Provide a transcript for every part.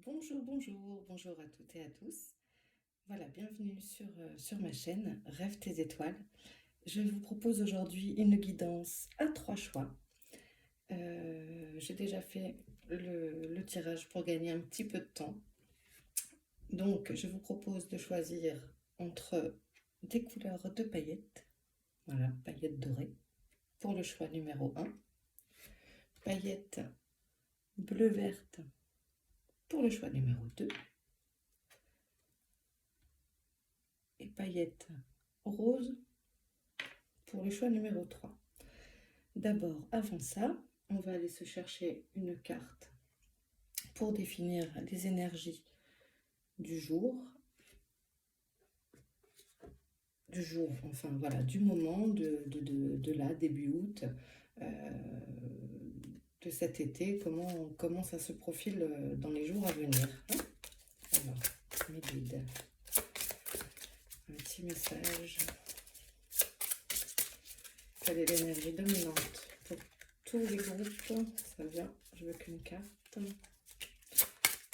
Bonjour, bonjour, bonjour à toutes et à tous. Voilà, bienvenue sur ma chaîne Rêve tes étoiles. Je vous propose aujourd'hui une guidance à 3 choix. J'ai déjà fait le tirage pour gagner un petit peu de temps. Donc, je vous propose de choisir entre des couleurs de paillettes. Voilà, paillettes dorées pour le choix numéro 1. Paillettes bleu-verte pour le choix numéro 2. Et paillettes roses pour le choix numéro 3. D'abord, avant ça, on va aller se chercher une carte pour définir les énergies du jour, enfin voilà, du moment, de là, début août, de cet été, comment ça se profile dans les jours à venir. Alors, mes guides, un petit message. Quelle est l'énergie dominante pour tous les groupes? Ça vient, je veux qu'une carte.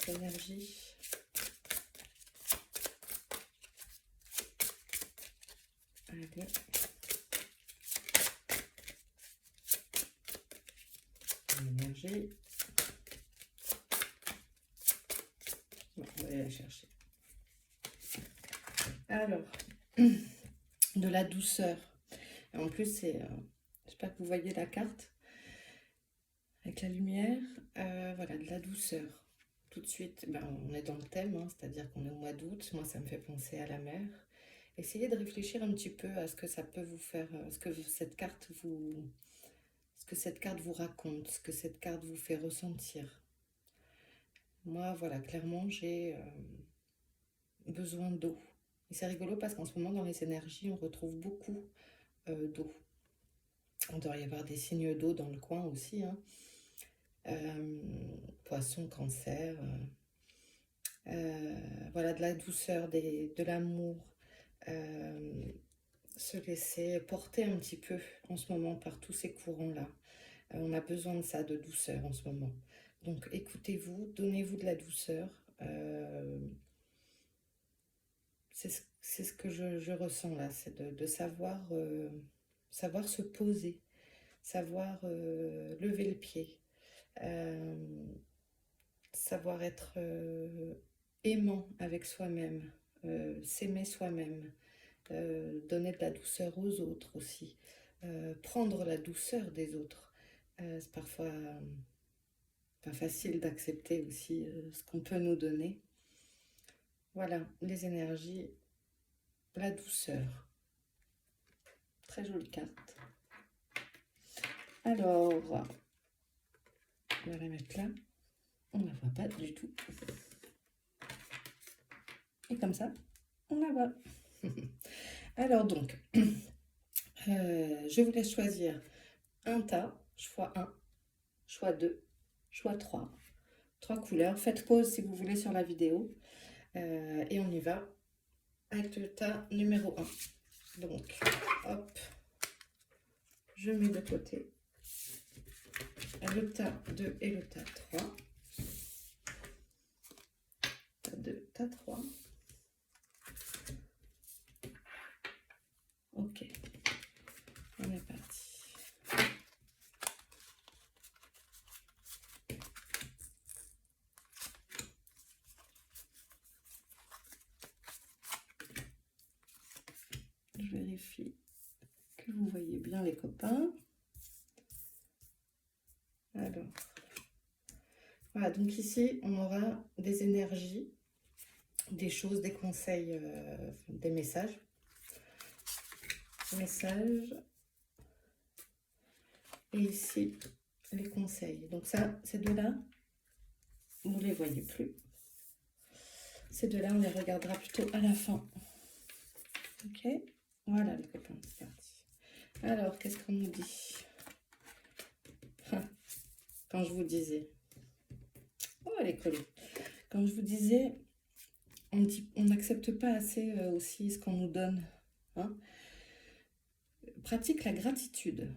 L'énergie. Allez. L'énergie. Bon, on va aller la chercher. Alors, de la douceur. Et en plus, j'espère que vous voyez la carte avec la lumière. Voilà, de la douceur. Tout de suite, on est dans le thème, hein, c'est-à-dire qu'on est au mois d'août. Moi, ça me fait penser à la mer. Essayez de réfléchir un petit peu à ce que ça peut vous faire, ce que cette carte vous raconte, ce que cette carte vous fait ressentir. Moi, voilà, clairement, j'ai besoin d'eau. Et c'est rigolo parce qu'en ce moment, dans les énergies, on retrouve beaucoup d'eau. On doit y avoir des signes d'eau dans le coin aussi, hein. Poisson, cancer. Voilà, de la douceur, de l'amour. Se laisser porter un petit peu en ce moment par tous ces courants-là. On a besoin de ça, de douceur en ce moment. Donc écoutez-vous, donnez-vous de la douceur. C'est ce que je ressens là, c'est de savoir se poser, savoir lever le pied, savoir être aimant avec soi-même, s'aimer soi-même, donner de la douceur aux autres aussi, prendre la douceur des autres. C'est parfois pas facile d'accepter aussi ce qu'on peut nous donner. Voilà, les énergies, la douceur. Très jolie carte. Alors, on va la mettre là. On ne la voit pas du tout. Et comme ça, on la voit. Alors donc, je vous laisse choisir un tas, choix 1, choix 2, choix 3. 3 couleurs. Faites pause si vous voulez sur la vidéo. Et on y va avec le tas numéro 1. Donc, hop, je mets de côté le tas 2 et le tas 3. Tas 2, tas 3. Ok, on est parti. Je vérifie que vous voyez bien les copains. Alors, voilà, donc ici, on aura des énergies, des choses, des conseils, des messages. Messages. Et ici, les conseils. Donc ça, ces deux-là, vous ne les voyez plus. Ces deux-là, on les regardera plutôt à la fin. Ok, voilà les copains, c'est parti. Alors, qu'est-ce qu'on nous dit? Quand je vous disais... Oh, elle est collée. Quand je vous disais, on n'accepte pas assez aussi ce qu'on nous donne. Hein, pratique la gratitude.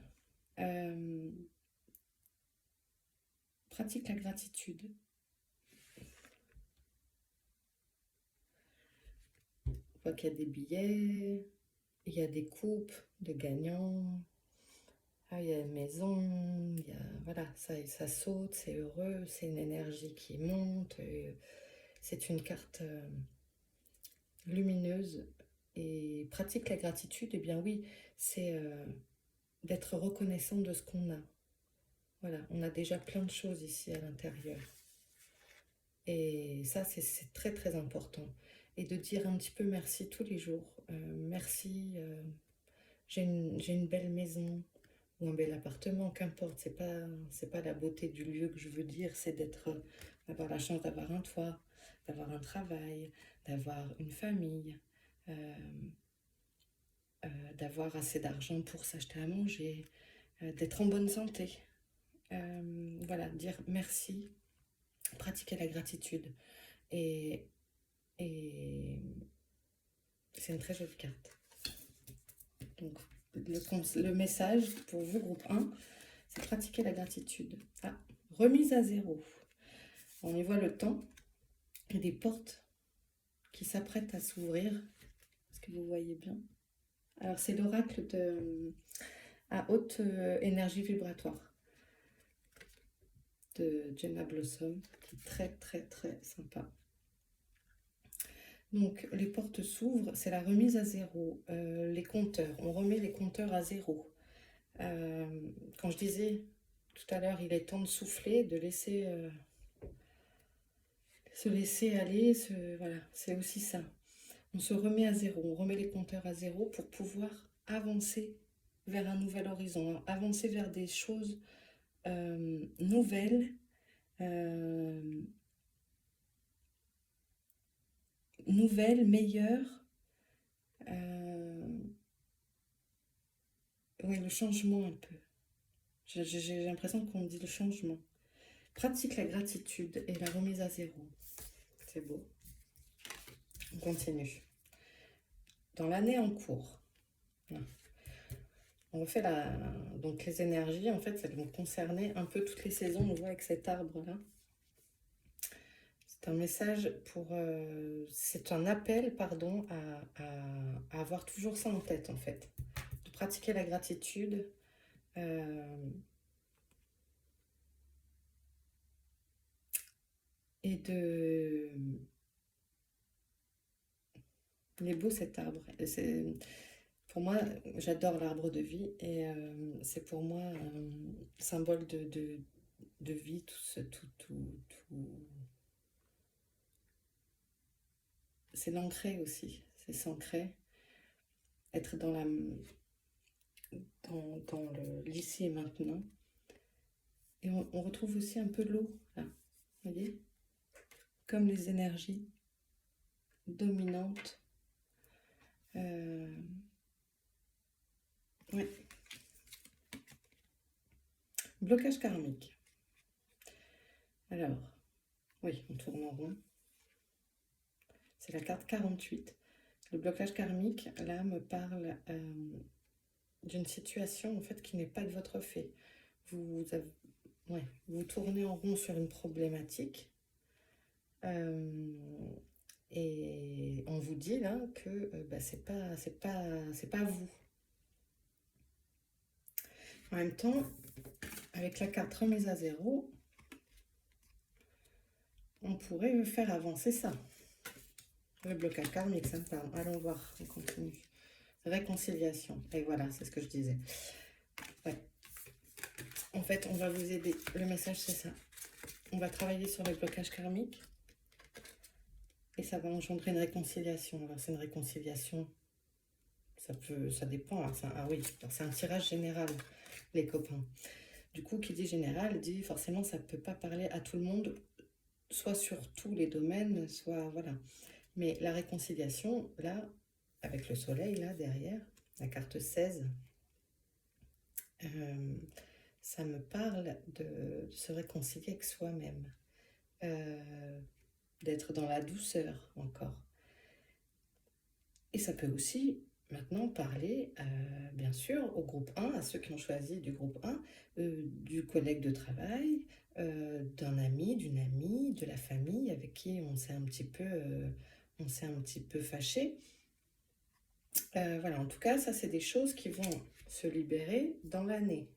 Pratique la gratitude. vois qu'il y a des billets, il y a des coupes de gagnants, ah, il y a une maison, il y a, voilà, ça saute, c'est heureux, c'est une énergie qui monte, c'est une carte lumineuse et pratique la gratitude, eh bien oui, c'est d'être reconnaissant de ce qu'on a. Voilà, on a déjà plein de choses ici à l'intérieur. Et ça, c'est très très important. Et de dire un petit peu merci tous les jours. Merci, j'ai une belle maison ou un bel appartement, qu'importe. C'est pas la beauté du lieu que je veux dire, c'est d'avoir la chance d'avoir un toit, d'avoir un travail, d'avoir une famille, euh, d'avoir assez d'argent pour s'acheter à manger, d'être en bonne santé. Voilà, dire merci, pratiquer la gratitude. Et, et c'est une très jolie carte. Donc, le message pour vous, groupe 1, c'est pratiquer la gratitude. Ah, remise à zéro. On y voit le temps et des portes qui s'apprêtent à s'ouvrir. Est-ce que vous voyez bien? Alors, c'est l'oracle à haute énergie vibratoire de Gemma Blossom, qui est très, très, très sympa. Donc, les portes s'ouvrent, c'est la remise à zéro. Les compteurs, on remet les compteurs à zéro. Quand je disais tout à l'heure, il est temps de souffler, de laisser se laisser aller, voilà, c'est aussi ça. On se remet à zéro, on remet les compteurs à zéro pour pouvoir avancer vers un nouvel horizon, avancer vers des choses nouvelles, euh, meilleures. Oui, le changement un peu. J'ai l'impression qu'on dit le changement. Pratique la gratitude et la remise à zéro. C'est beau. On continue. Dans l'année en cours, on refait donc les énergies, en fait, elles vont concerner un peu toutes les saisons. On voit avec cet arbre-là. C'est un message c'est un appel, pardon, à avoir toujours ça en tête, en fait. De pratiquer la gratitude. Et de... Il est beau cet arbre. Pour moi, j'adore l'arbre de vie et c'est pour moi un symbole de vie, tout. C'est l'ancrer aussi, c'est s'ancrer, être dans l'ici et maintenant. Et on retrouve aussi un peu l'eau, là, vous voyez, comme les énergies dominantes. Ouais. Blocage karmique. Alors, oui, on tourne en rond. C'est la carte 48. Le blocage karmique, là, me parle d'une situation, en fait, qui n'est pas de votre fait. Vous tournez en rond sur une problématique et on vous dit, là, que c'est pas vous. En même temps, avec la carte remise à zéro, on pourrait faire avancer ça. Le blocage karmique, ça me parle. Allons voir, on continue. Réconciliation. Et voilà, c'est ce que je disais. Ouais. En fait, on va vous aider. Le message, c'est ça. On va travailler sur les blocages karmiques. Et ça va engendrer une réconciliation. Alors, c'est une réconciliation. Ça dépend. Alors, oui, c'est un tirage général, les copains. Du coup, qui dit général, dit forcément, ça ne peut pas parler à tout le monde, soit sur tous les domaines, soit voilà. Mais la réconciliation, là, avec le soleil, là, derrière, la carte 16, ça me parle de se réconcilier avec soi-même, d'être dans la douceur encore. Et ça peut aussi maintenant parler, bien sûr, au groupe 1, à ceux qui ont choisi du groupe 1, du collègue de travail, d'un ami, d'une amie, de la famille avec qui on s'est un petit peu fâché. Voilà, en tout cas, ça, c'est des choses qui vont se libérer dans l'année.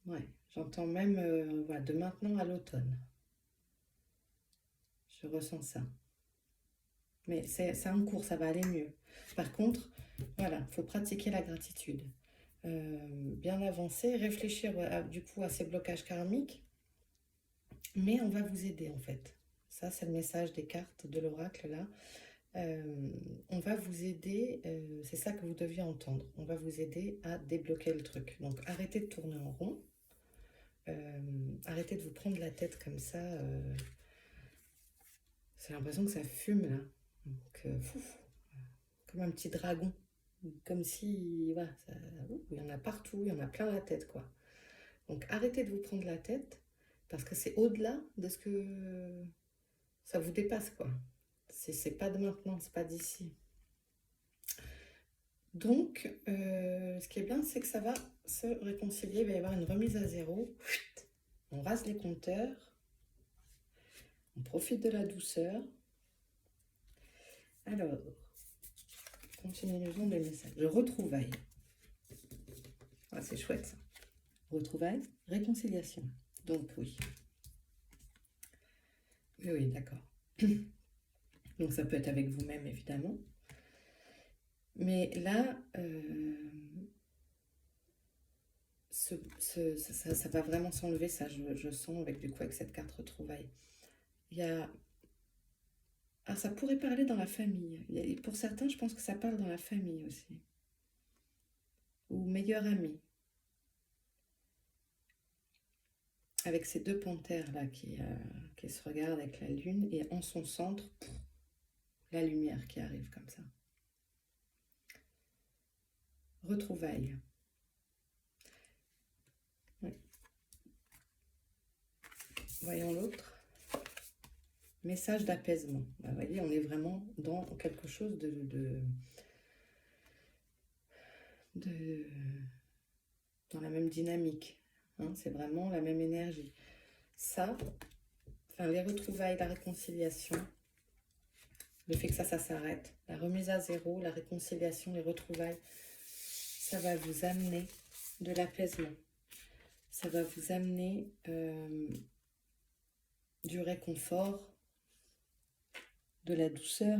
Ouais, j'entends même voilà, de maintenant à l'automne. Je ressens ça. Mais c'est en cours, ça va aller mieux. Par contre, voilà, il faut pratiquer la gratitude. Bien avancer, réfléchir du coup à ces blocages karmiques, mais on va vous aider en fait. Ça, c'est le message des cartes de l'oracle là. Euh, on va vous aider, c'est ça que vous deviez entendre. On va vous aider à débloquer le truc. Donc arrêtez de tourner en rond. Arrêtez de vous prendre la tête comme ça. C'est l'impression que ça fume là. Donc, comme un petit dragon. Comme si, voilà, il y en a partout, il y en a plein la tête, quoi. Donc arrêtez de vous prendre la tête, parce que c'est au-delà de ce que ça vous dépasse, quoi. C'est pas de maintenant, c'est pas d'ici. Donc, ce qui est bien, c'est que ça va se réconcilier, il va y avoir une remise à zéro. On rase les compteurs, on profite de la douceur. Alors, continuons les messages. Retrouvailles. Ah, c'est chouette ça. Retrouvailles, réconciliation. Donc oui. Oui, oui, d'accord. Donc ça peut être avec vous-même évidemment. Mais là, ça va vraiment s'enlever, ça je sens avec du coup avec cette carte retrouvailles. Il y a... Ah, ça pourrait parler dans la famille. Pour certains, je pense que ça parle dans la famille aussi. Ou meilleur ami. Avec ces deux panthères là qui se regardent avec la lune et en son centre, la lumière qui arrive comme ça. Retrouvailles. Oui. Voyons l'autre. Message d'apaisement. Bah, vous voyez, on est vraiment dans quelque chose dans la même dynamique. Hein, c'est vraiment la même énergie. Ça, enfin, les retrouvailles, la réconciliation, le fait que ça s'arrête, la remise à zéro, la réconciliation, les retrouvailles, ça va vous amener de l'apaisement. Ça va vous amener du réconfort, de la douceur.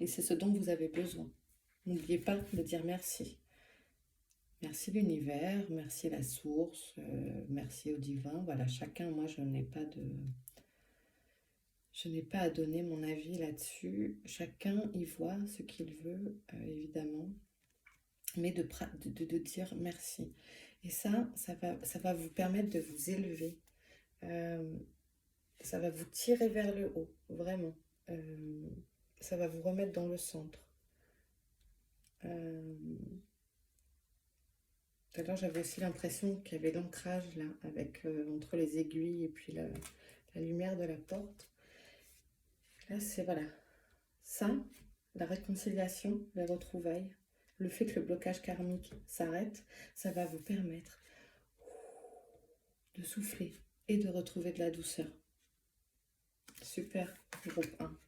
Et c'est ce dont vous avez besoin. N'oubliez pas de dire merci. Merci l'univers, merci la source, merci au divin. Voilà, chacun, moi je n'ai pas à donner mon avis là-dessus. Chacun y voit ce qu'il veut, évidemment. Mais de dire merci. Et ça va vous permettre de vous élever. Ça va vous tirer vers le haut, vraiment. Ça va vous remettre dans le centre. Tout à l'heure, j'avais aussi l'impression qu'il y avait l'ancrage là, avec entre les aiguilles et puis la lumière de la porte. Là, c'est voilà. Ça, la réconciliation, les retrouvailles, le fait que le blocage karmique s'arrête, ça va vous permettre de souffler et de retrouver de la douceur. Super, groupe 1.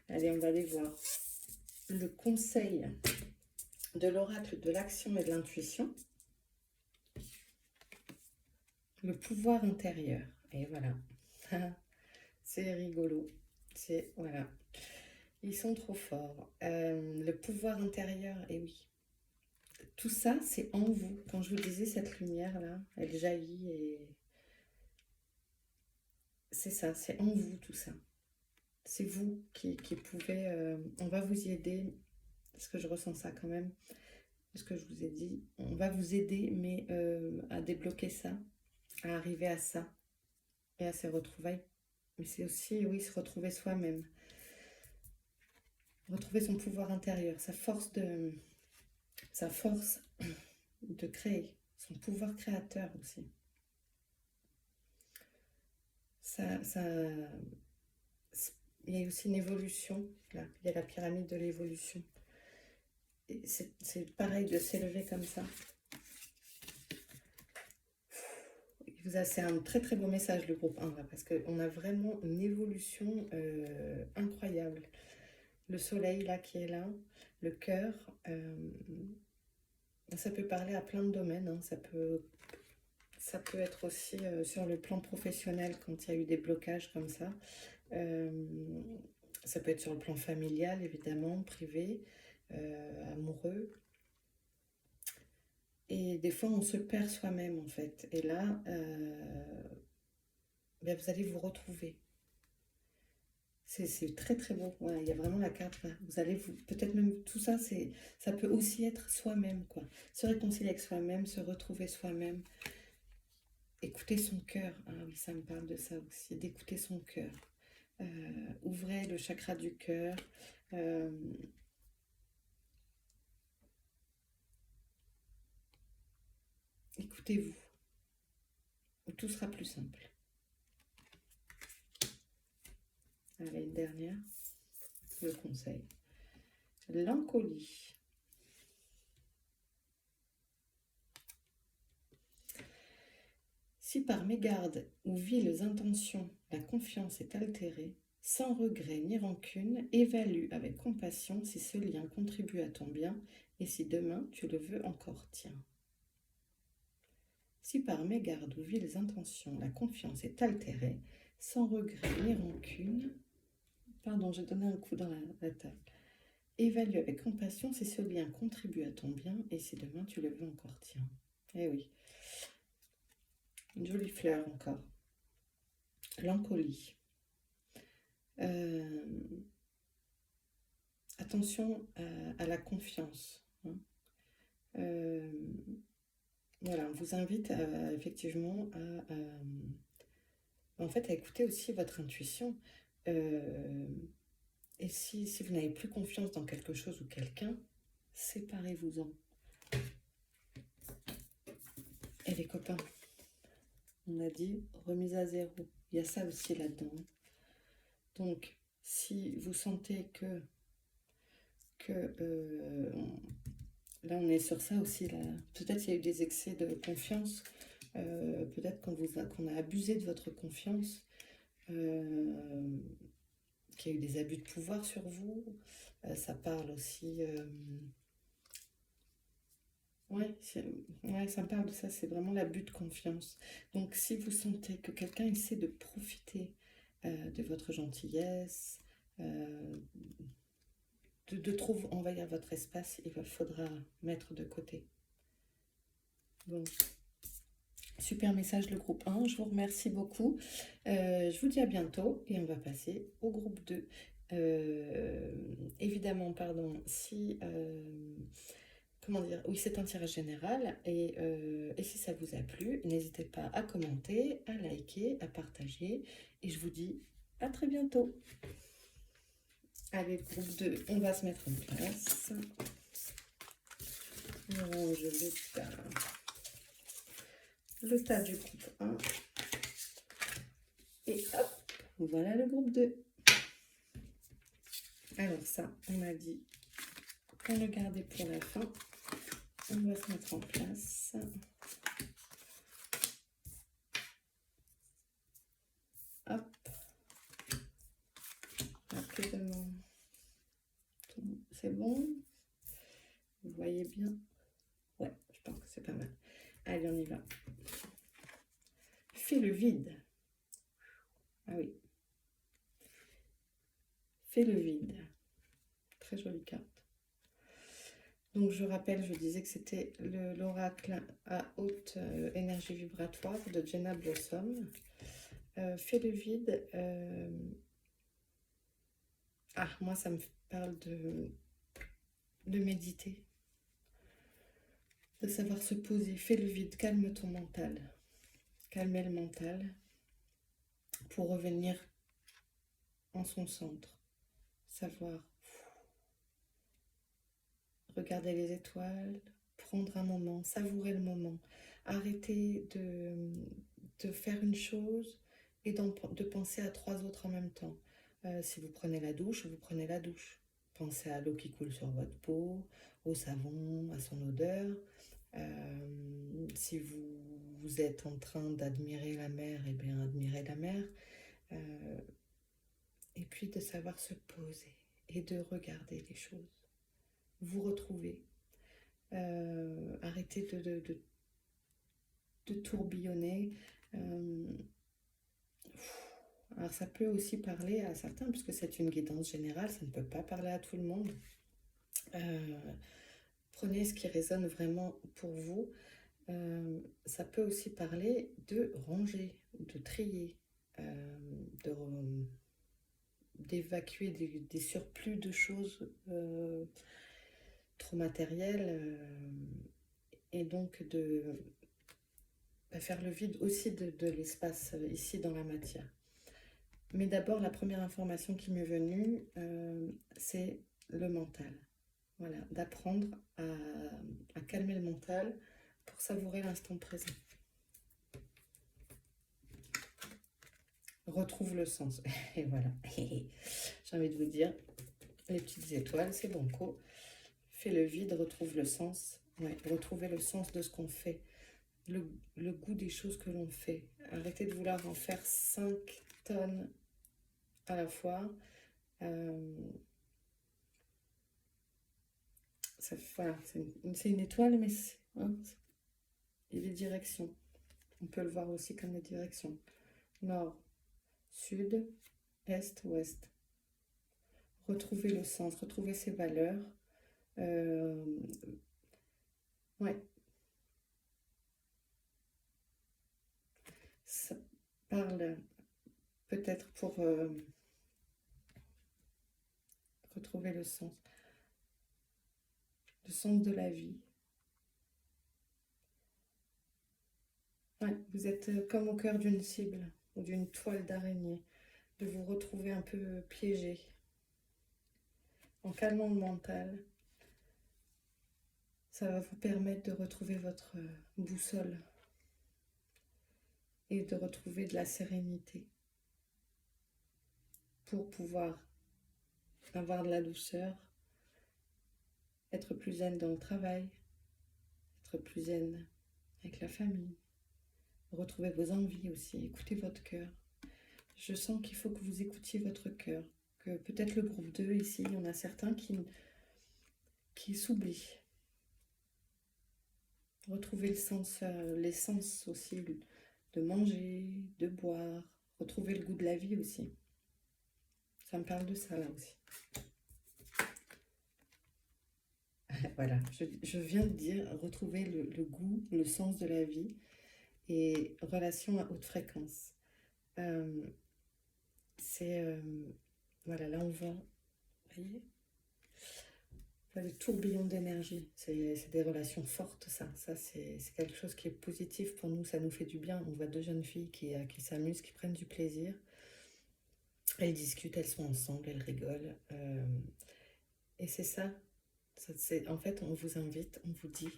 Allez, on va aller voir le conseil de l'oracle de l'action et de l'intuition. Le pouvoir intérieur. Et voilà. C'est rigolo. C'est, voilà. Ils sont trop forts. Le pouvoir intérieur, et oui. Tout ça, c'est en vous. Quand je vous disais, cette lumière-là, elle jaillit et... C'est ça, c'est en vous tout ça. C'est vous qui pouvez... on va vous y aider, parce que je ressens ça quand même, ce que je vous ai dit. On va vous aider, mais à débloquer ça, à arriver à ça, et à ces retrouvailles. Mais c'est aussi, oui, se retrouver soi-même. Retrouver son pouvoir intérieur, sa force de créer, son pouvoir créateur aussi. Il y a aussi une évolution, là. Il y a la pyramide de l'évolution. C'est pareil de s'élever comme ça. C'est un très très beau message le groupe 1 là, parce qu'on a vraiment une évolution incroyable. Le soleil là qui est là, le cœur, ça peut parler à plein de domaines, hein. Ça peut être aussi sur le plan professionnel quand il y a eu des blocages comme ça. Euh, Ça peut être sur le plan familial évidemment, privé, amoureux. Et des fois on se perd soi-même en fait. Et là, ben, vous allez vous retrouver. C'est très très beau. Voilà, il y a vraiment la carte là. Vous allez vous peut-être même tout ça, ça peut aussi être soi-même quoi. Se réconcilier avec soi-même, se retrouver soi-même, écouter son cœur. Ah oui, ça me parle de ça aussi, d'écouter son cœur. Ouvrez le chakra du cœur. Euh, Écoutez-vous. Tout sera plus simple. Allez, une dernière. Le conseil. L'encolie. Si par mégarde ou viles intentions la confiance est altérée, sans regret ni rancune, évalue avec compassion si ce lien contribue à ton bien et si demain tu le veux encore, tiens. Si par mégarde ou viles intentions la confiance est altérée, sans regret ni rancune, pardon, j'ai donné un coup dans la table. Évalue avec compassion si ce lien contribue à ton bien et si demain tu le veux encore, tiens. Eh oui, une jolie fleur encore. L'encolie. Euh, Attention à la confiance, hein. Euh, voilà, on vous invite effectivement en fait, à écouter aussi votre intuition. Euh, et si vous n'avez plus confiance dans quelque chose ou quelqu'un, séparez-vous-en. Et les copains, on a dit remise à zéro. Il y a ça aussi là-dedans. Donc, si vous sentez que là, on est sur ça aussi. Là. Peut-être qu'il y a eu des excès de confiance. Peut-être qu'on a abusé de votre confiance. Qu'il y a eu des abus de pouvoir sur vous. Ça parle aussi... ouais, ouais, ça me parle de ça. C'est vraiment l'abus de confiance. Donc, si vous sentez que quelqu'un essaie de profiter de votre gentillesse, de trop envahir votre espace, faudra mettre de côté. Donc, super message le groupe 1, je vous remercie beaucoup. Je vous dis à bientôt et on va passer au groupe 2. Évidemment, pardon, si... comment dire? Oui, c'est un tirage général et si ça vous a plu, n'hésitez pas à commenter, à liker, à partager et je vous dis à très bientôt. Allez, groupe 2, on va se mettre en place. On range le tas du groupe 1. Et hop, voilà le groupe 2. Alors ça, on a dit qu'on le gardait pour la fin. On va se mettre en place. Hop. Rapidement. C'est bon? Vous voyez bien? Ouais, je pense que c'est pas mal. Allez, on y va. Fais le vide. Ah oui. Fais le vide. Très jolie carte. Donc je rappelle, je disais que c'était l'oracle à haute énergie vibratoire de Jenna Blossom. Fais le vide. Ah, moi ça me parle de méditer, de savoir se poser. Fais le vide, calme ton mental. Calmer le mental pour revenir en son centre. Savoir regarder les étoiles, prendre un moment, savourer le moment, arrêter de faire une chose et de penser à trois autres en même temps. Si vous prenez la douche, vous prenez la douche. Pensez à l'eau qui coule sur votre peau, au savon, à son odeur. Si vous vous êtes en train d'admirer la mer, eh bien admirez la mer. Euh, et puis de savoir se poser et de regarder les choses. Vous retrouver. Arrêtez de tourbillonner. Euh, alors ça peut aussi parler à certains, puisque c'est une guidance générale, ça ne peut pas parler à tout le monde. Euh, Prenez ce qui résonne vraiment pour vous. Ça peut aussi parler de ranger, de trier, de, d'évacuer des surplus de choses trop matérielles et donc de faire le vide aussi de l'espace ici dans la matière. Mais d'abord, la première information qui m'est venue, c'est le mental. Voilà, d'apprendre à calmer le mental pour savourer l'instant présent. Retrouve le sens. Et voilà. J'ai envie de vous dire, les petites étoiles, c'est banco. Fais le vide, retrouve le sens. Ouais, retrouvez le sens de ce qu'on fait. Le goût des choses que l'on fait. Arrêtez de vouloir en faire 5 tonnes à la fois. Voilà, c'est une étoile, mais il y a des directions. On peut le voir aussi comme des directions. Nord, sud, est, ouest. Retrouver le sens, retrouver ses valeurs. Ouais. Ça parle peut-être pour retrouver le sens de la vie. Ouais, vous êtes comme au cœur d'une cible ou d'une toile d'araignée, de vous retrouver un peu piégé. En calmant le mental, ça va vous permettre de retrouver votre boussole et de retrouver de la sérénité pour pouvoir avoir de la douceur, être plus zen dans le travail, être plus zen avec la famille, retrouver vos envies aussi, écoutez votre cœur. Je sens qu'il faut que vous écoutiez votre cœur, que peut-être le groupe 2 ici, il y en a certains qui s'oublient. Retrouver le sens, l'essence aussi de manger, de boire, retrouver le goût de la vie aussi. Ça me parle de ça là aussi. Voilà, je viens de dire retrouver le goût, le sens de la vie et relation à haute fréquence. Voilà, là on va, vous voyez, le tourbillon d'énergie, c'est des relations fortes, ça c'est quelque chose qui est positif pour nous, ça nous fait du bien. On voit 2 jeunes filles qui s'amusent, qui prennent du plaisir, elles discutent, elles sont ensemble, elles rigolent, et c'est ça, en fait on vous invite, on vous dit,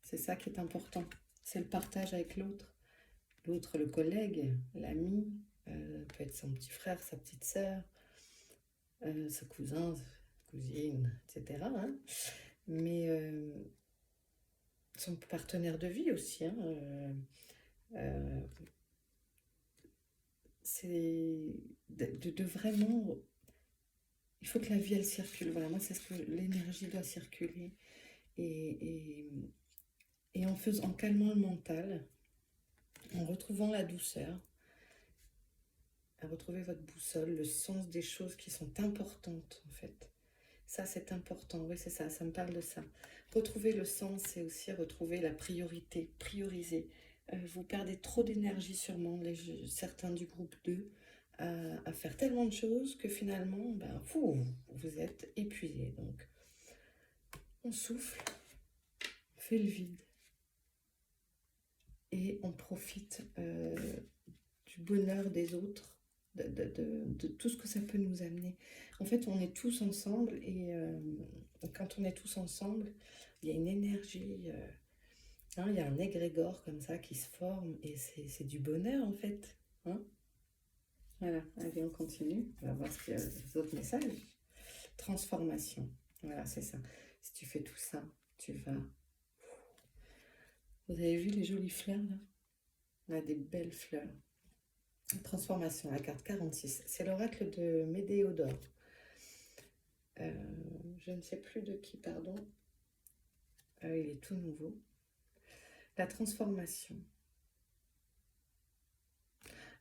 c'est ça qui est important, c'est le partage avec l'autre, le collègue, l'ami, peut être son petit frère, sa petite sœur, sa cousin, cousine, etc. Hein. Mais son partenaire de vie aussi. Hein, c'est de vraiment... Il faut que la vie, elle circule. Voilà, moi, c'est ce que l'énergie doit circuler. Et en calmant le mental, en retrouvant la douceur, à retrouver votre boussole, le sens des choses qui sont importantes, en fait. Ça, c'est important. Oui, c'est ça. Ça me parle de ça. Retrouver le sens, c'est aussi retrouver la priorité. Prioriser. Vous perdez trop d'énergie, sûrement, certains du groupe 2, à faire tellement de choses que finalement, ben, vous êtes épuisé. Donc, on souffle, on fait le vide. Et on profite du bonheur des autres. De tout ce que ça peut nous amener. En fait, on est tous ensemble et quand on est tous ensemble, il y a une énergie, il y a un égrégore comme ça qui se forme et c'est du bonheur en fait. Hein, voilà, allez, on continue. On va voir ce qu'il y a des autres messages. Transformation, voilà, c'est ça. Si tu fais tout ça, tu vas Vous avez vu les jolies fleurs là? On a des belles fleurs. Transformation, la carte 46. C'est l'oracle de Médéodore. Je ne sais plus de qui, pardon. Il est tout nouveau. La transformation.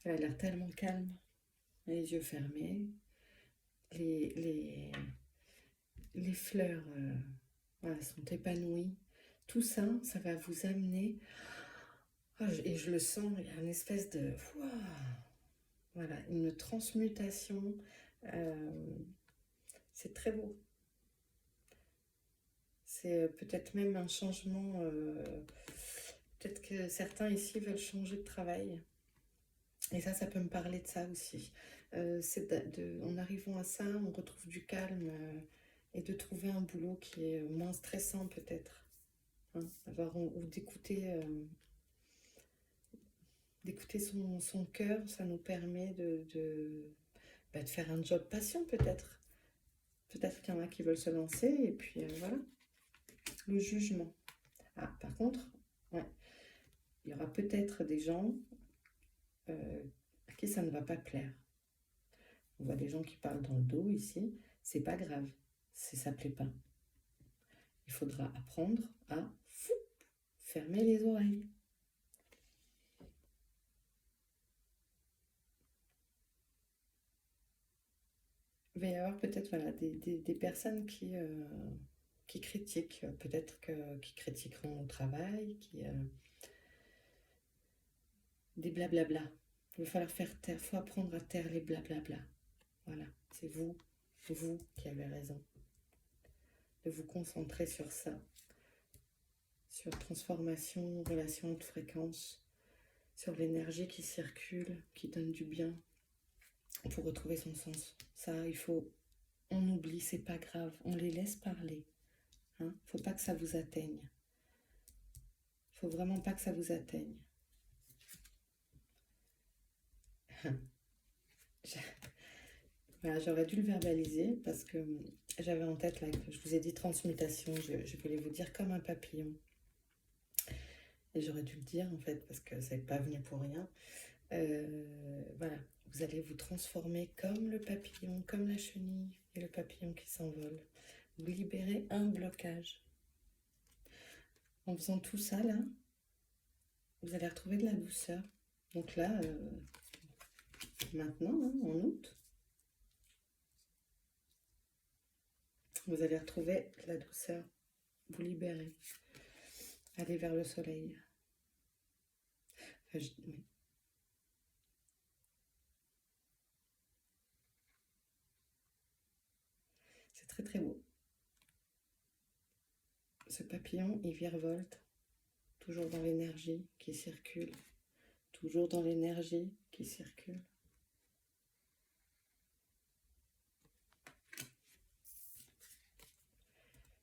Elle a l'air tellement calme. Les yeux fermés. Les, les fleurs voilà, sont épanouies. Tout ça, ça va vous amener. Oh, et je le sens, il y a une espèce de. Ouah, voilà, une transmutation. euh, c'est très beau. C'est peut-être même un changement. Peut-être que certains ici veulent changer de travail. Et ça peut me parler de ça aussi. C'est en arrivant à ça, on retrouve du calme et de trouver un boulot qui est moins stressant peut-être. Hein, ou d'écouter son cœur, ça nous permet de faire un job passion peut-être. Peut-être qu'il y en a qui veulent se lancer et puis voilà. Le jugement. Ah, par contre, ouais, il y aura peut-être des gens à qui ça ne va pas plaire. On voit des gens qui parlent dans le dos ici. C'est pas grave si ça plaît pas. Il faudra apprendre à fermer les oreilles. Il va y avoir peut-être voilà, des personnes qui critiquent, peut-être qui critiqueront au travail, des blablabla. Il va falloir faire taire, il faut apprendre à taire les blablabla. Voilà, c'est vous qui avez raison. De vous concentrer sur ça, sur transformation, relation haute fréquence, sur l'énergie qui circule, qui donne du bien, pour retrouver son sens. Ça, on oublie, c'est pas grave, on les laisse parler. Hein, faut pas que ça vous atteigne. Faut vraiment pas que ça vous atteigne. Voilà, j'aurais dû le verbaliser parce que j'avais en tête, là, que je vous ai dit transmutation, je voulais vous dire comme un papillon. Et j'aurais dû le dire en fait parce que ça n'est pas venu pour rien. Voilà, vous allez vous transformer comme le papillon, comme la chenille et le papillon qui s'envole. Vous libérez un blocage. En faisant tout ça là, vous allez retrouver de la douceur. Donc là, maintenant, hein, en août, vous allez retrouver de la douceur. Vous libérez. Allez vers le soleil. Enfin, oui. C'est très très beau. Ce papillon, il virevolte, toujours dans l'énergie qui circule. Toujours dans l'énergie qui circule.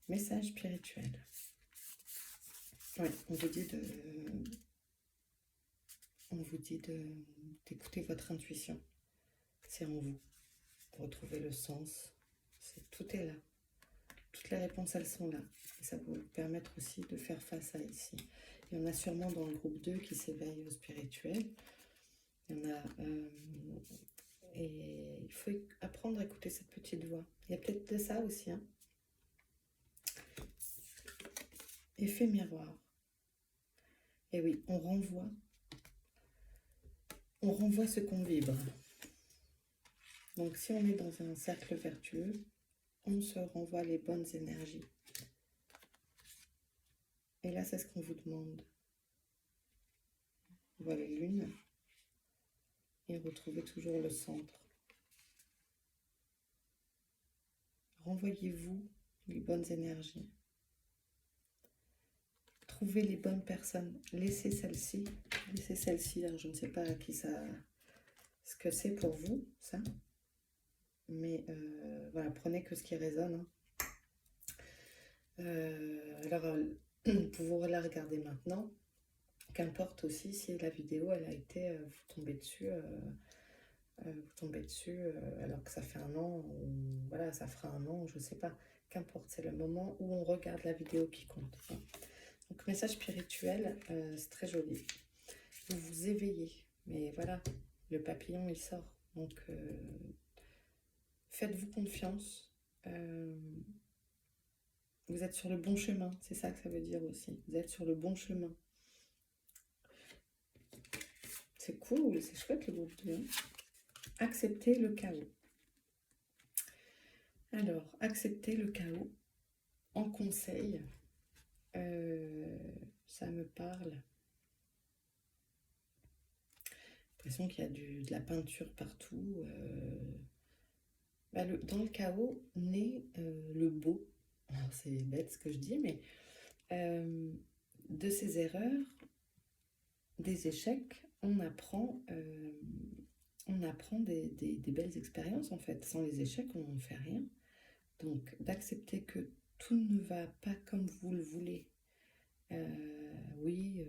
Message spirituel. Ouais, on vous dit d'écouter votre intuition. C'est en vous. Retrouver le sens. Tout est là. Toutes les réponses, elles sont là. Et ça va vous permettre aussi de faire face à ici. Il y en a sûrement dans le groupe 2 qui s'éveillent au spirituel. Il y en a... et il faut apprendre à écouter cette petite voix. Il y a peut-être de ça aussi. Hein. Effet miroir. Et oui, on renvoie ce qu'on vibre. Donc si on est dans un cercle vertueux, on se renvoie les bonnes énergies. Et là, c'est ce qu'on vous demande. On voit les lunes et retrouvez toujours le centre. Renvoyez-vous les bonnes énergies. Trouvez les bonnes personnes. Laissez celle-ci. Alors je ne sais pas à qui ça, ce que c'est pour vous, ça. Mais voilà, prenez que ce qui résonne. Hein. Alors, vous pourrez la regarder maintenant. Qu'importe aussi si la vidéo, elle a été, vous tombez dessus alors que ça fait un an, ou voilà, ça fera un an, je sais pas. Qu'importe, c'est le moment où on regarde la vidéo qui compte. Hein. Donc, message spirituel, c'est très joli. Vous vous éveillez. Mais voilà, le papillon, il sort. Donc, faites-vous confiance. Vous êtes sur le bon chemin. C'est ça que ça veut dire aussi. Vous êtes sur le bon chemin. C'est cool, c'est chouette le groupe 2. Hein. Accepter le chaos. Alors, accepter le chaos en conseil. Ça me parle. J'ai l'impression qu'il y a de la peinture partout. Dans le chaos naît le beau. C'est bête ce que je dis, mais de ces erreurs, des échecs, on apprend des belles expériences en fait. Sans les échecs, on ne fait rien. Donc, d'accepter que tout ne va pas comme vous le voulez. Oui,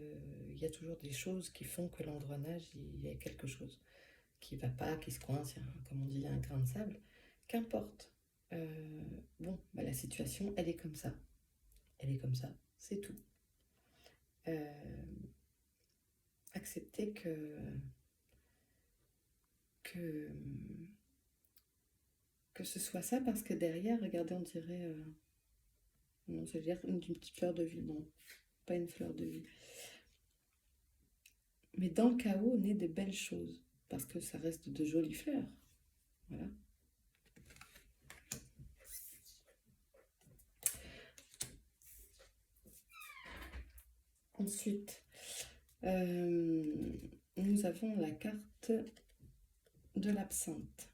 il y a toujours des choses qui font que l'engrenage, il y a quelque chose qui ne va pas, qui se coince, comme on dit, il y a un grain de sable. Qu'importe. Bon, la situation, elle est comme ça. Elle est comme ça, c'est tout. Accepter que ce soit ça, parce que derrière, regardez, on dirait... non, ça veut dire une petite fleur de vie, non, pas une fleur de vie. Mais dans le chaos, naît de belles choses, parce que ça reste de jolies fleurs. Voilà. Ensuite, nous avons la carte de l'absinthe.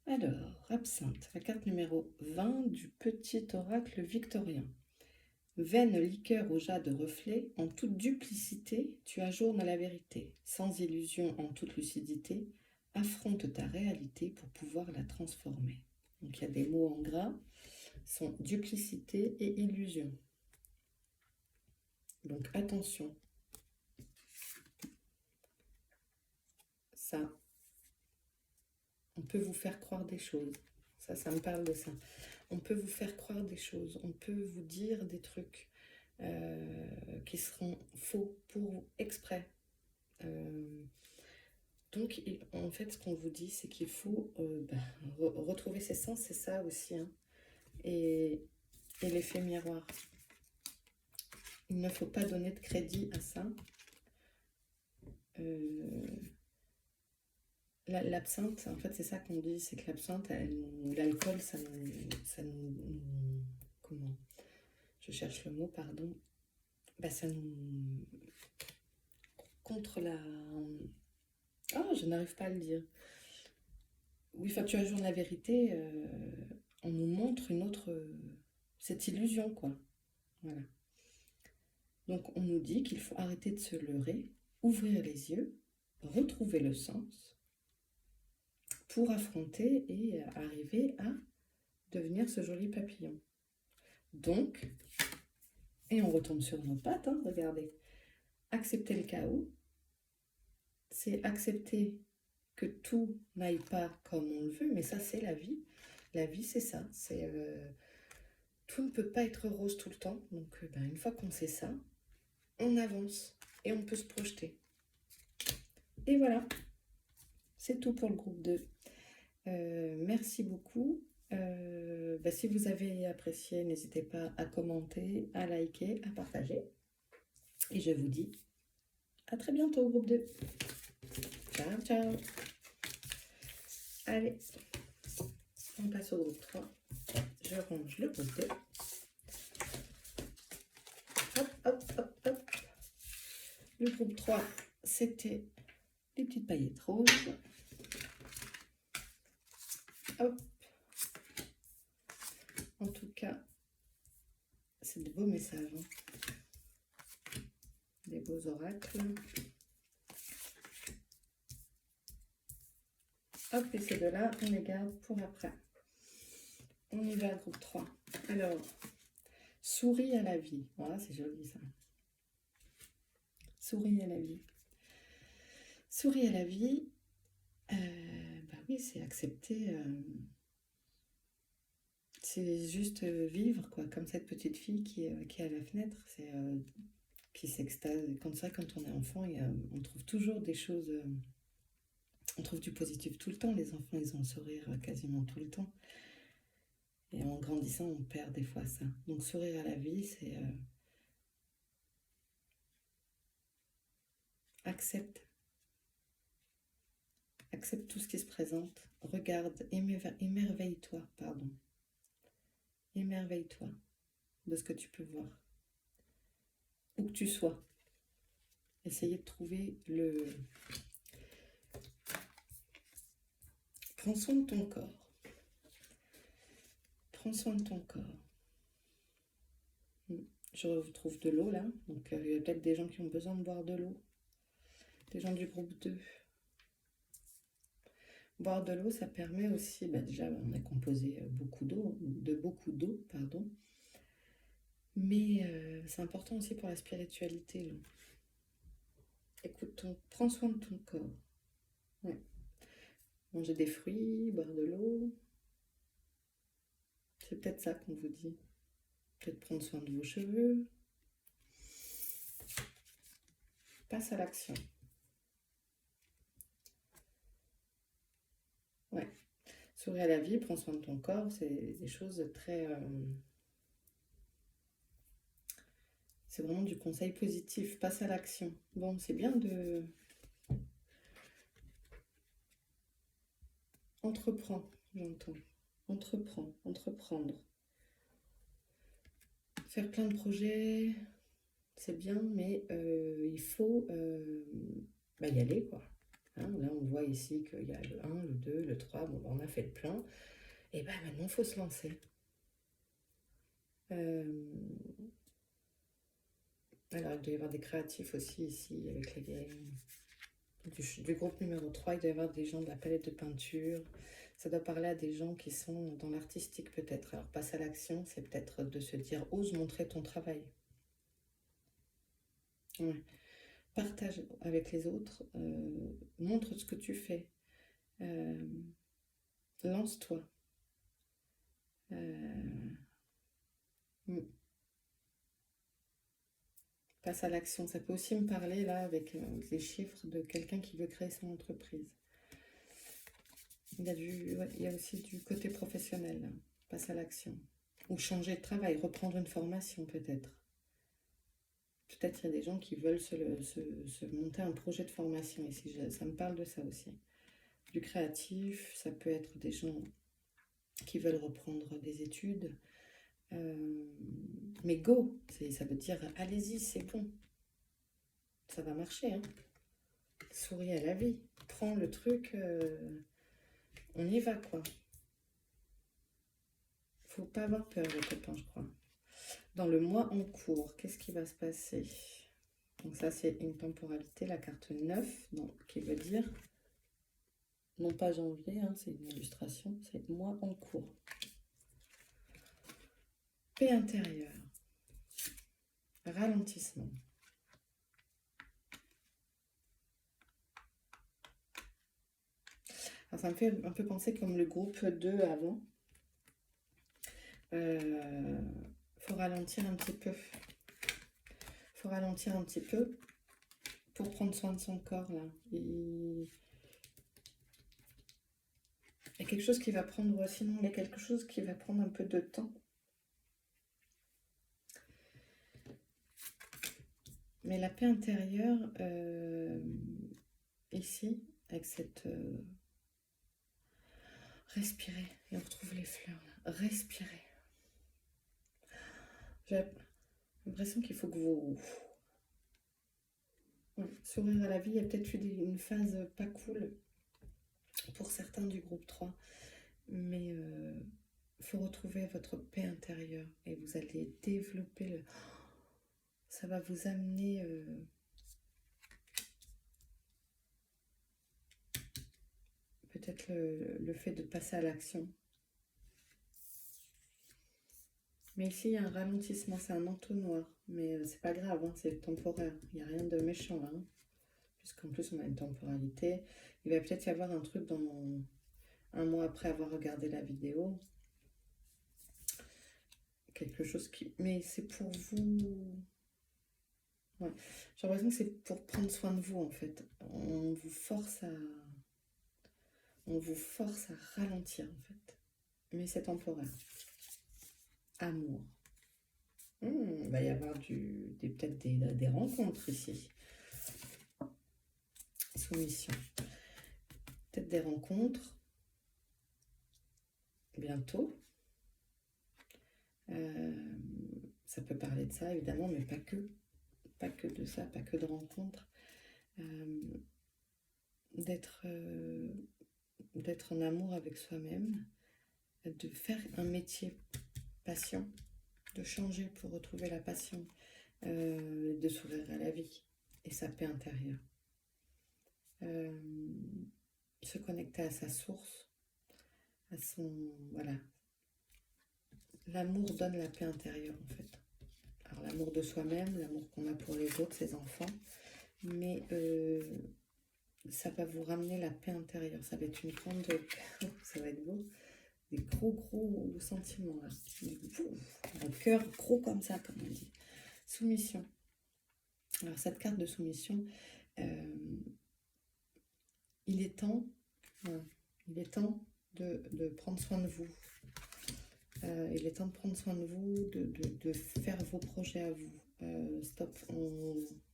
Alors, absinthe, la carte numéro 20 du petit oracle victorien. Vaine liqueur au jade reflet, en toute duplicité, tu ajournes la vérité. Sans illusion, en toute lucidité, affronte ta réalité pour pouvoir la transformer. Donc il y a des mots en gras, sont duplicité et illusion. Donc attention. Ça, on peut vous faire croire des choses. Ça me parle de ça. On peut vous faire croire des choses. On peut vous dire des trucs qui seront faux pour exprès. Donc, en fait, ce qu'on vous dit, c'est qu'il faut retrouver ses sens, c'est ça aussi. Hein. Et l'effet miroir. Il ne faut pas donner de crédit à ça. L'absinthe, en fait, c'est ça qu'on dit, c'est que l'absinthe, l'alcool, ça nous... Comment? Je cherche le mot, pardon. Ça nous... Contre la... Oh, je n'arrive pas à le dire. Oui, enfin, tu ajoutes la vérité, on nous montre une autre... cette illusion, quoi. Voilà. Donc, on nous dit qu'il faut arrêter de se leurrer, ouvrir les yeux, retrouver le sens, pour affronter et arriver à devenir ce joli papillon. Donc, et on retombe sur nos pattes, hein, regardez. Accepter le chaos, c'est accepter que tout n'aille pas comme on le veut, mais ça, c'est la vie. La vie, c'est ça. Tout ne peut pas être rose tout le temps. Donc, une fois qu'on sait ça, on avance et on peut se projeter. Et voilà, c'est tout pour le groupe 2. Merci beaucoup. Si vous avez apprécié, n'hésitez pas à commenter, à liker, à partager. Et je vous dis à très bientôt, groupe 2. Ciao, ciao. Allez, on passe au groupe 3. Je range le groupe 2. Hop, hop, hop, hop. Le groupe 3, c'était les petites paillettes roses. Hop. En tout cas, c'est de beaux messages. Hein. Des beaux oracles. Hop, et ces deux-là, on les garde pour après. On y va, groupe 3. Alors, souris à la vie. Voilà, c'est joli ça. Souris à la vie. Souris à la vie, oui, c'est accepter C'est juste vivre, quoi, comme cette petite fille qui est à la fenêtre. Qui s'extase. Comme ça, quand on est enfant, on trouve toujours des choses, on trouve du positif tout le temps. Les enfants, ils ont le sourire quasiment tout le temps. Et en grandissant, on perd des fois ça. Donc sourire à la vie, c'est accepte, accepte tout ce qui se présente. Regarde, émerveille-toi, pardon. Émerveille-toi de ce que tu peux voir. Où que tu sois. Essayez de trouver le... Prends soin de ton corps. Prends soin de ton corps. Je retrouve de l'eau là. Donc il y a peut-être des gens qui ont besoin de boire de l'eau. Des gens du groupe 2. Boire de l'eau, ça permet aussi, déjà on est composé beaucoup d'eau, pardon. Mais c'est important aussi pour la spiritualité, l'eau. Écoute, prends soin de ton corps. Ouais. Manger des fruits, boire de l'eau. C'est peut-être ça qu'on vous dit. Peut-être prendre soin de vos cheveux. Passe à l'action. Ouais. Souris à la vie, prends soin de ton corps, c'est des choses très... c'est vraiment du conseil positif. Passe à l'action. Bon, c'est bien de... Entreprends, j'entends. Entreprendre. Faire plein de projets, c'est bien, mais il faut y aller, quoi. Hein, là, on voit ici qu'il y a le 1, le 2, le 3, bon, on a fait le plein. Et maintenant, il faut se lancer. Alors, il doit y avoir des créatifs aussi ici, avec les du groupe numéro 3, il doit y avoir des gens de la palette de peinture. Ça doit parler à des gens qui sont dans l'artistique peut-être. Alors, passe à l'action, c'est peut-être de se dire, ose montrer ton travail. Ouais. Partage avec les autres, montre ce que tu fais, lance-toi. Mm. Passe à l'action. Ça peut aussi me parler là avec les chiffres de quelqu'un qui veut créer son entreprise. Il y a aussi du côté professionnel. Là. Passe à l'action. Ou changer de travail, reprendre une formation peut-être. Peut-être qu'il y a des gens qui veulent se monter un projet de formation ici. Ça me parle de ça aussi. Du créatif, ça peut être des gens qui veulent reprendre des études. Mais go, ça veut dire allez-y, c'est bon. Ça va marcher. Hein. Souris à la vie. Prends le truc, on y va quoi. Faut pas avoir peur, les copains, je crois. Dans le mois en cours, qu'est-ce qui va se passer? Donc ça, c'est une temporalité, la carte 9, donc, qui veut dire, non pas janvier, hein, c'est une illustration, c'est mois en cours. Paix intérieure. Ralentissement. Alors, ça me fait un peu penser comme le groupe 2 avant. Faut ralentir un petit peu. Faut ralentir un petit peu pour prendre soin de son corps là. Il y a quelque chose qui va prendre, sinon il y a quelque chose qui va prendre un peu de temps. Mais la paix intérieure, ici, avec cette... respirer, et on retrouve les fleurs là. Respirer. J'ai l'impression qu'il faut que vous... Ouais, sourire à la vie, il y a peut-être eu une phase pas cool pour certains du groupe 3, mais il faut retrouver votre paix intérieure et vous allez développer le... Ça va vous amener... peut-être le fait de passer à l'action. Mais ici, il y a un ralentissement, c'est un entonnoir. Mais c'est pas grave, hein, c'est temporaire. Il n'y a rien de méchant là. Hein, puisqu'en plus, on a une temporalité. Il va peut-être y avoir un truc dans un mois après avoir regardé la vidéo. quelque chose qui... Mais c'est pour vous... Ouais. J'ai l'impression que c'est pour prendre soin de vous, en fait. On vous force à ralentir, en fait. Mais c'est temporaire. Amour. Il va y avoir peut-être des rencontres ici. Soumission. Peut-être des rencontres. Bientôt. Ça peut parler de ça, évidemment, mais pas que. Pas que de ça, pas que de rencontres. D'être en amour avec soi-même, de faire un métier passion, de changer pour retrouver la passion, de s'ouvrir à la vie et sa paix intérieure. Se connecter à sa source, à son... Voilà. L'amour donne la paix intérieure, en fait. Alors, l'amour de soi-même, l'amour qu'on a pour les autres, ses enfants, mais ça va vous ramener la paix intérieure. Ça va être une grande... ça va être beau. Des gros sentiments, là. Un cœur gros comme ça, comme on dit. Soumission. Alors, cette carte de soumission, il est temps de prendre soin de vous. Il est temps de prendre soin de vous, de faire vos projets à vous. Stop.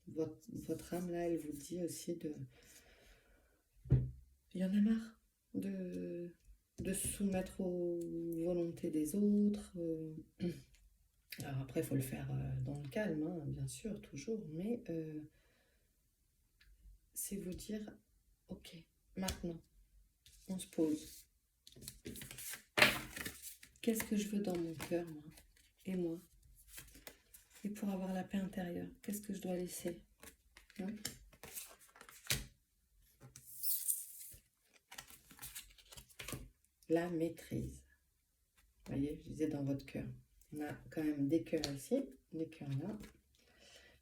Votre âme, là, elle vous dit aussi de... Il y en a marre de se soumettre aux volontés des autres. Alors après, il faut le faire dans le calme, hein, bien sûr, toujours. Mais c'est vous dire, ok, maintenant, on se pose. Qu'est-ce que je veux dans mon cœur, moi? Et moi? Et pour avoir la paix intérieure, qu'est-ce que je dois laisser, hein? La maîtrise. Vous voyez, je disais dans votre cœur. On a quand même des cœurs ici, des cœurs là.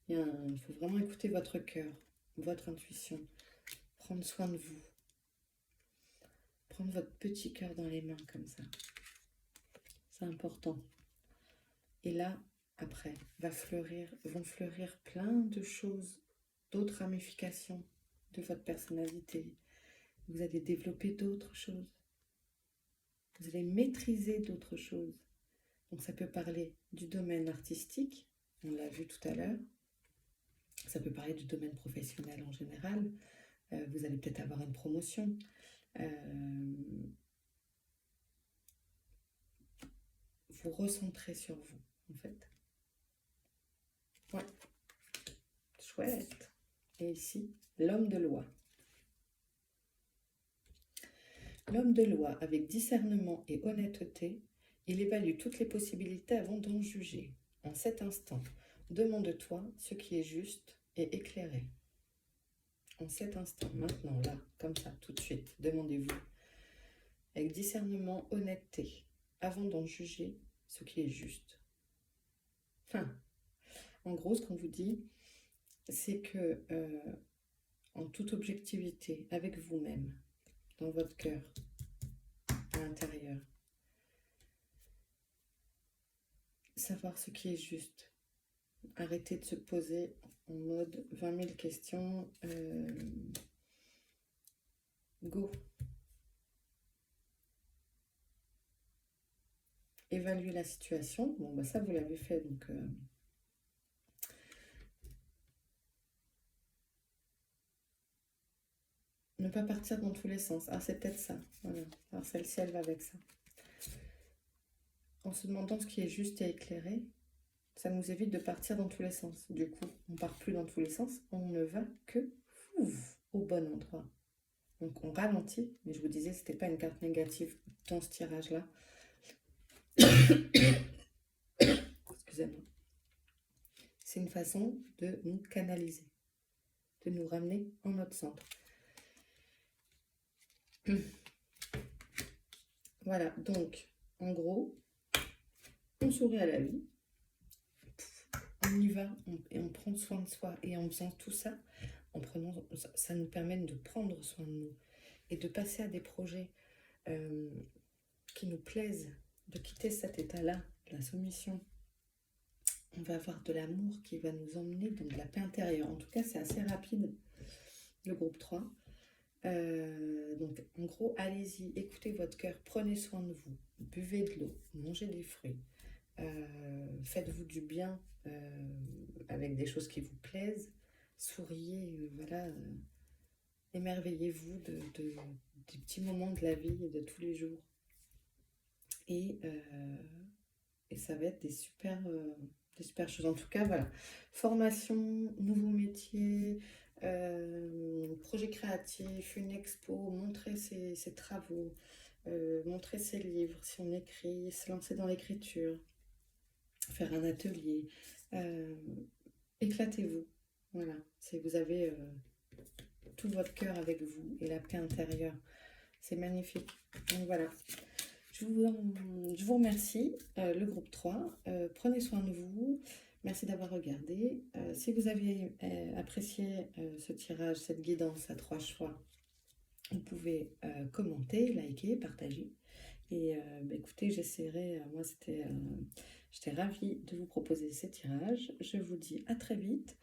Il faut vraiment écouter votre cœur, votre intuition. Prendre soin de vous. Prendre votre petit cœur dans les mains comme ça. C'est important. Et là, après, vont fleurir plein de choses, d'autres ramifications de votre personnalité. Vous allez développer d'autres choses. Vous allez maîtriser d'autres choses. Donc ça peut parler du domaine artistique, on l'a vu tout à l'heure. Ça peut parler du domaine professionnel en général. Vous allez peut-être avoir une promotion. Vous recentrez sur vous, en fait. Ouais. Chouette. Et ici, l'homme de loi. L'homme de loi, avec discernement et honnêteté, il évalue toutes les possibilités avant d'en juger. En cet instant, demande-toi ce qui est juste et éclairé. En cet instant, maintenant, là, comme ça, tout de suite, demandez-vous, avec discernement, honnêteté, avant d'en juger ce qui est juste. En gros, ce qu'on vous dit, c'est que, en toute objectivité, avec vous-même, dans votre cœur, à l'intérieur, savoir ce qui est juste. Arrêtez de se poser en mode 20 000 questions. Go. Évaluer la situation. Bon, bah ça, vous l'avez fait, donc... Ne pas partir dans tous les sens. Ah, c'est peut-être ça. Voilà. Alors, celle-ci, elle va avec ça. En se demandant ce qui est juste et éclairé, ça nous évite de partir dans tous les sens. Du coup, on ne part plus dans tous les sens. On ne va que au bon endroit. Donc, on ralentit. Mais je vous disais, ce n'était pas une carte négative dans ce tirage-là. Excusez-moi. C'est une façon de nous canaliser, de nous ramener en notre centre. Voilà, donc, en gros, on sourit à la vie, on y va, et on prend soin de soi. Et en faisant tout ça, ça nous permet de prendre soin de nous et de passer à des projets qui nous plaisent, de quitter cet état-là, la soumission, on va avoir de l'amour qui va nous emmener dans de la paix intérieure. En tout cas, c'est assez rapide, le groupe 3. Donc, en gros, allez-y, écoutez votre cœur, prenez soin de vous, buvez de l'eau, mangez des fruits, faites-vous du bien avec des choses qui vous plaisent, souriez, voilà, émerveillez-vous des petits moments de la vie et de tous les jours. Et, euh, et ça va être des super choses. En tout cas, voilà. Formation, nouveau métier, projet créatif, une expo, montrer ses travaux, montrer ses livres, si on écrit, se lancer dans l'écriture, faire un atelier. euh, Éclatez-vous. Voilà. Si vous avez tout votre cœur avec vous et la paix intérieure, c'est magnifique. Donc voilà. Je vous remercie, le groupe 3. Prenez soin de vous. Merci d'avoir regardé. Si vous avez apprécié ce tirage, cette guidance à 3 choix, vous pouvez commenter, liker, partager. Et écoutez, j'essaierai, j'étais ravie de vous proposer ces tirages. Je vous dis à très vite.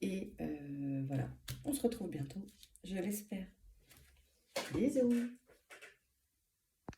Et voilà, on se retrouve bientôt, je l'espère. Bisous!